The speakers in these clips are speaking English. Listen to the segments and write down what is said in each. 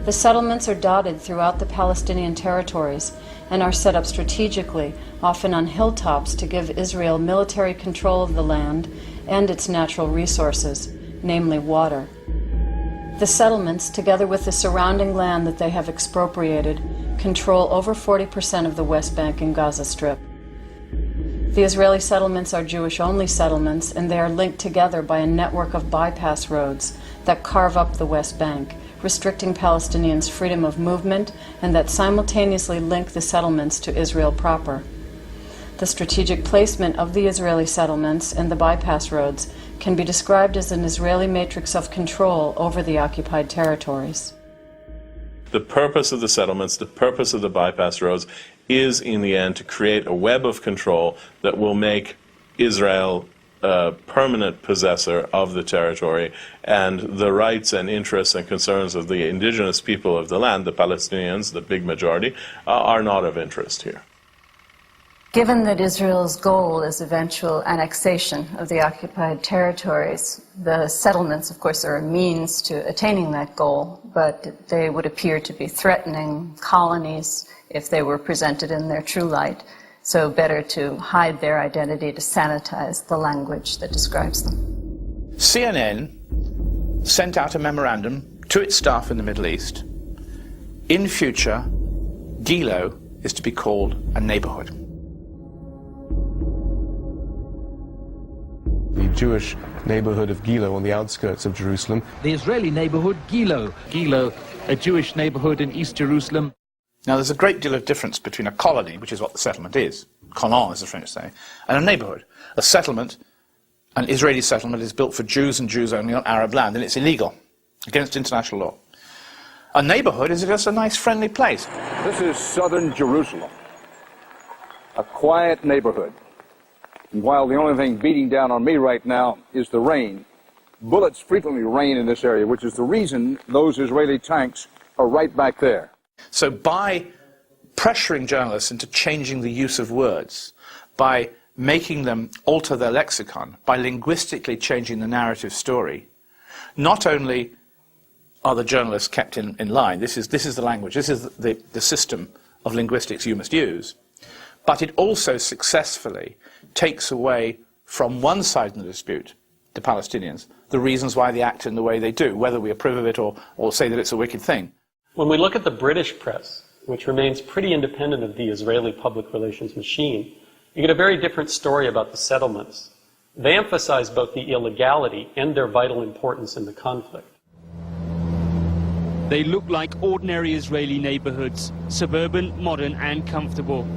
The settlements are dotted throughout the Palestinian territories and are set up strategically, often on hilltops, to give Israel military control of the land and its natural resources, namely water. The settlements, together with the surrounding land that they have expropriated, control over 40% of the West Bank and Gaza Strip. The Israeli settlements are Jewish-only settlements, and they are linked together by a network of bypass roads that carve up the West Bank, restricting Palestinians' freedom of movement, and that simultaneously link the settlements to Israel proper. The strategic placement of the Israeli settlements and the bypass roads can be described as an Israeli matrix of control over the occupied territories. The purpose of the settlements, the purpose of the bypass roads, is in the end to create a web of control that will make Israel a permanent possessor of the territory, and the rights and interests and concerns of the indigenous people of the land, the Palestinians, the big majority, are not of interest here. Given that Israel's goal is eventual annexation of the occupied territories, the settlements, of course, are a means to attaining that goal, but they would appear to be threatening colonies if they were presented in their true light. So better to hide their identity, to sanitize the language that describes them. CNN sent out a memorandum to its staff in the Middle East. In future, Gilo is to be called a neighborhood. The Jewish neighborhood of Gilo on the outskirts of Jerusalem. The Israeli neighborhood Gilo. Gilo, a Jewish neighborhood in East Jerusalem. Now, there's a great deal of difference between a colony, which is what the settlement is, colon as the French say, and a neighborhood. A settlement, an Israeli settlement, is built for Jews and Jews only on Arab land, and it's illegal, against international law. A neighborhood is just a nice, friendly place. This is southern Jerusalem, a quiet neighborhood. And while the only thing beating down on me right now is the rain, bullets frequently rain in this area, which is the reason those Israeli tanks are right back there. So by pressuring journalists into changing the use of words, by making them alter their lexicon, by linguistically changing the narrative story, not only are the journalists kept in line, this is the language, this is the system of linguistics you must use, but it also successfully takes away from one side in the dispute, the Palestinians, the reasons why they act in the way they do, whether we approve of it or say that it's a wicked thing. When we look at the British press, which remains pretty independent of the Israeli public relations machine, you get a very different story about the settlements. They emphasize both the illegality and their vital importance in the conflict. They look like ordinary Israeli neighborhoods, suburban, modern and comfortable.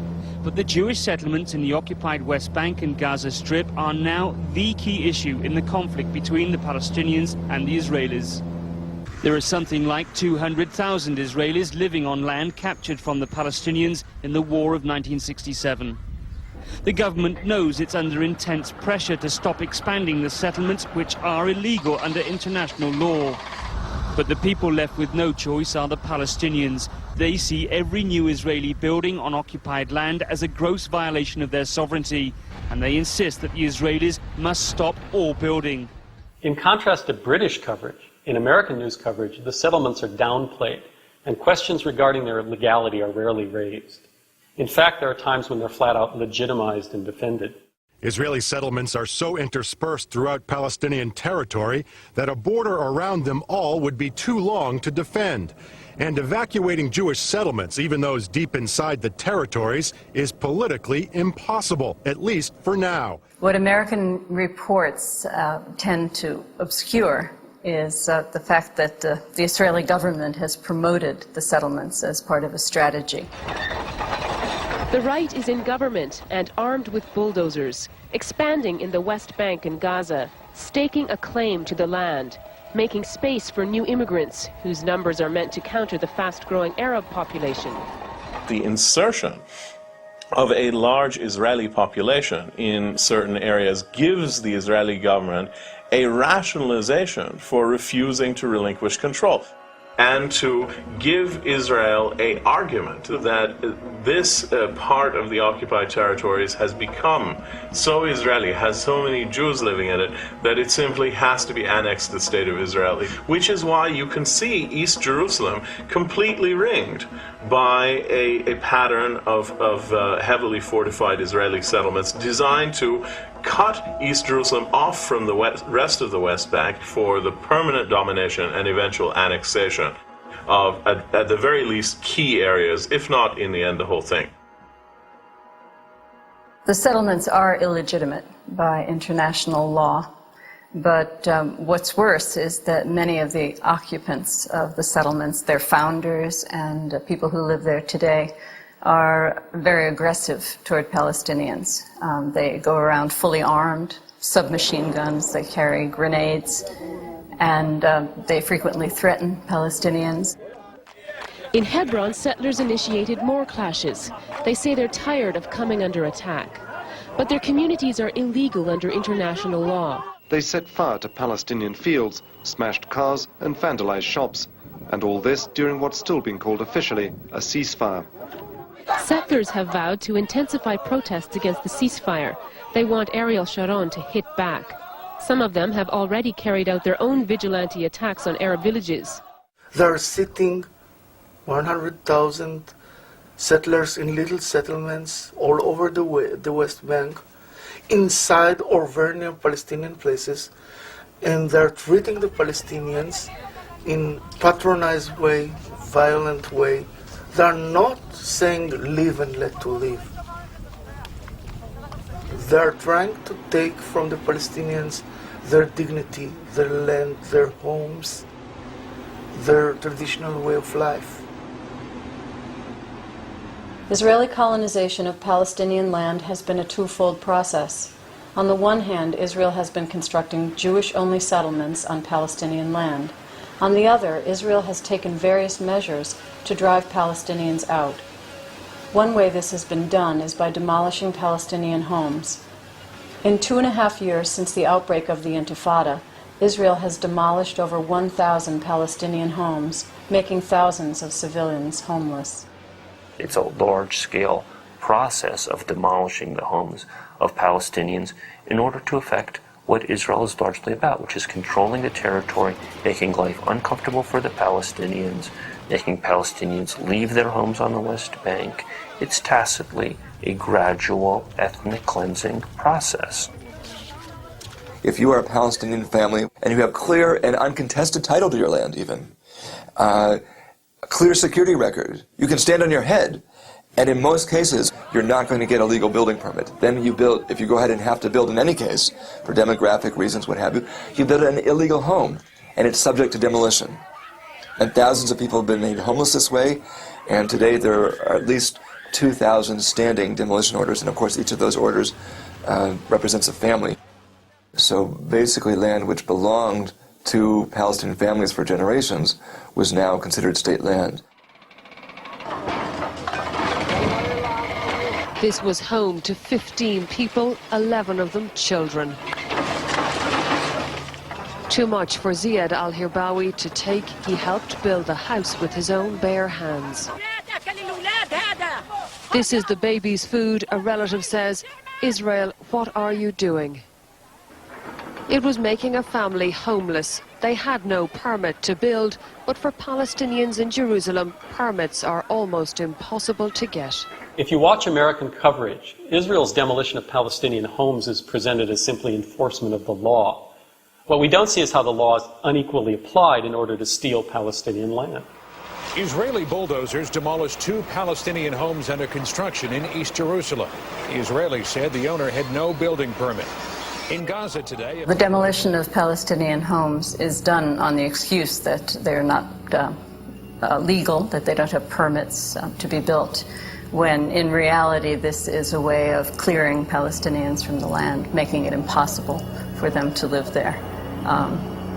But the Jewish settlements in the occupied West Bank and Gaza Strip are now the key issue in the conflict between the Palestinians and the Israelis. There are something like 200,000 Israelis living on land captured from the Palestinians in the war of 1967. The government knows it's under intense pressure to stop expanding the settlements, which are illegal under international law. But the people left with no choice are the Palestinians. They see every new Israeli building on occupied land as a gross violation of their sovereignty, and they insist that the Israelis must stop all building. In contrast to British coverage, in American news coverage, the settlements are downplayed, and questions regarding their legality are rarely raised. In fact, there are times when they're flat out legitimized and defended. Israeli settlements are so interspersed throughout Palestinian territory that a border around them all would be too long to defend. And evacuating Jewish settlements, even those deep inside the territories, is politically impossible, at least for now. What American reports tend to obscure is the fact that the Israeli government has promoted the settlements as part of a strategy. The right is in government and armed with bulldozers, expanding in the West Bank and Gaza, staking a claim to the land, making space for new immigrants whose numbers are meant to counter the fast-growing Arab population. The insertion of a large Israeli population in certain areas gives the Israeli government a rationalization for refusing to relinquish control. and to give Israel an argument that this part of the occupied territories has become so Israeli, has so many Jews living in it, that it simply has to be annexed to the state of Israel. Which is why you can see East Jerusalem completely ringed by a pattern of heavily fortified Israeli settlements designed to cut East Jerusalem off from the rest of the West Bank for the permanent domination and eventual annexation of, at the very least, key areas, if not, in the end, the whole thing. The settlements are illegitimate by international law, but what's worse is that many of the occupants of the settlements, their founders and people who live there today, are very aggressive toward Palestinians. They go around fully armed, submachine guns, they carry grenades, and they frequently threaten Palestinians. In Hebron, settlers initiated more clashes. They say they're tired of coming under attack. But their communities are illegal under international law. They set fire to Palestinian fields, smashed cars and vandalized shops. And all this during what's still being called officially a ceasefire. Settlers have vowed to intensify protests against the ceasefire. They want Ariel Sharon to hit back. Some of them have already carried out their own vigilante attacks on Arab villages. They're sitting 100,000 settlers in little settlements all over the West Bank, inside or very near Palestinian places, and they're treating the Palestinians in patronized way, violent way. They're not saying live and let to live. They're trying to take from the Palestinians their dignity, their land, their homes, their traditional way of life. Israeli colonization of Palestinian land has been a twofold process. On the one hand, Israel has been constructing Jewish-only settlements on Palestinian land. On the other, Israel has taken various measures to drive Palestinians out. One way this has been done is by demolishing Palestinian homes. In 2.5 years since the outbreak of the Intifada, Israel has demolished over 1,000 Palestinian homes, making thousands of civilians homeless. It's a large-scale process of demolishing the homes of Palestinians in order to effect what Israel is largely about, which is controlling the territory, making life uncomfortable for the Palestinians, making Palestinians leave their homes on the West Bank. It's tacitly a gradual ethnic cleansing process. If you are a Palestinian family and you have clear and uncontested title to your land even, a clear security record, you can stand on your head. And in most cases, you're not going to get a legal building permit. Then you build, if you go ahead and have to build in any case, for demographic reasons, what have you, you build an illegal home, and it's subject to demolition. And thousands of people have been made homeless this way, and today there are at least 2,000 standing demolition orders, and of course each of those orders represents a family. So basically land which belonged to Palestinian families for generations was now considered state land. This was home to 15 people, 11 of them children. Too much for Ziad al-Hirbawi to take. He helped build the house with his own bare hands. This is the baby's food, a relative says. Israel, what are you doing? It was making a family homeless. They had no permit to build, but for Palestinians in Jerusalem, permits are almost impossible to get. If you watch American coverage, Israel's demolition of Palestinian homes is presented as simply enforcement of the law. What we don't see is how the law is unequally applied in order to steal Palestinian land. Israeli bulldozers demolished 2 Palestinian homes under construction in East Jerusalem. Israelis said the owner had no building permit. In Gaza today, the demolition of Palestinian homes is done on the excuse that they're not legal, that they don't have permits to be built, when in reality this is a way of clearing Palestinians from the land, making it impossible for them to live there,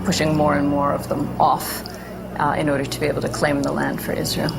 pushing more and more of them off in order to be able to claim the land for Israel.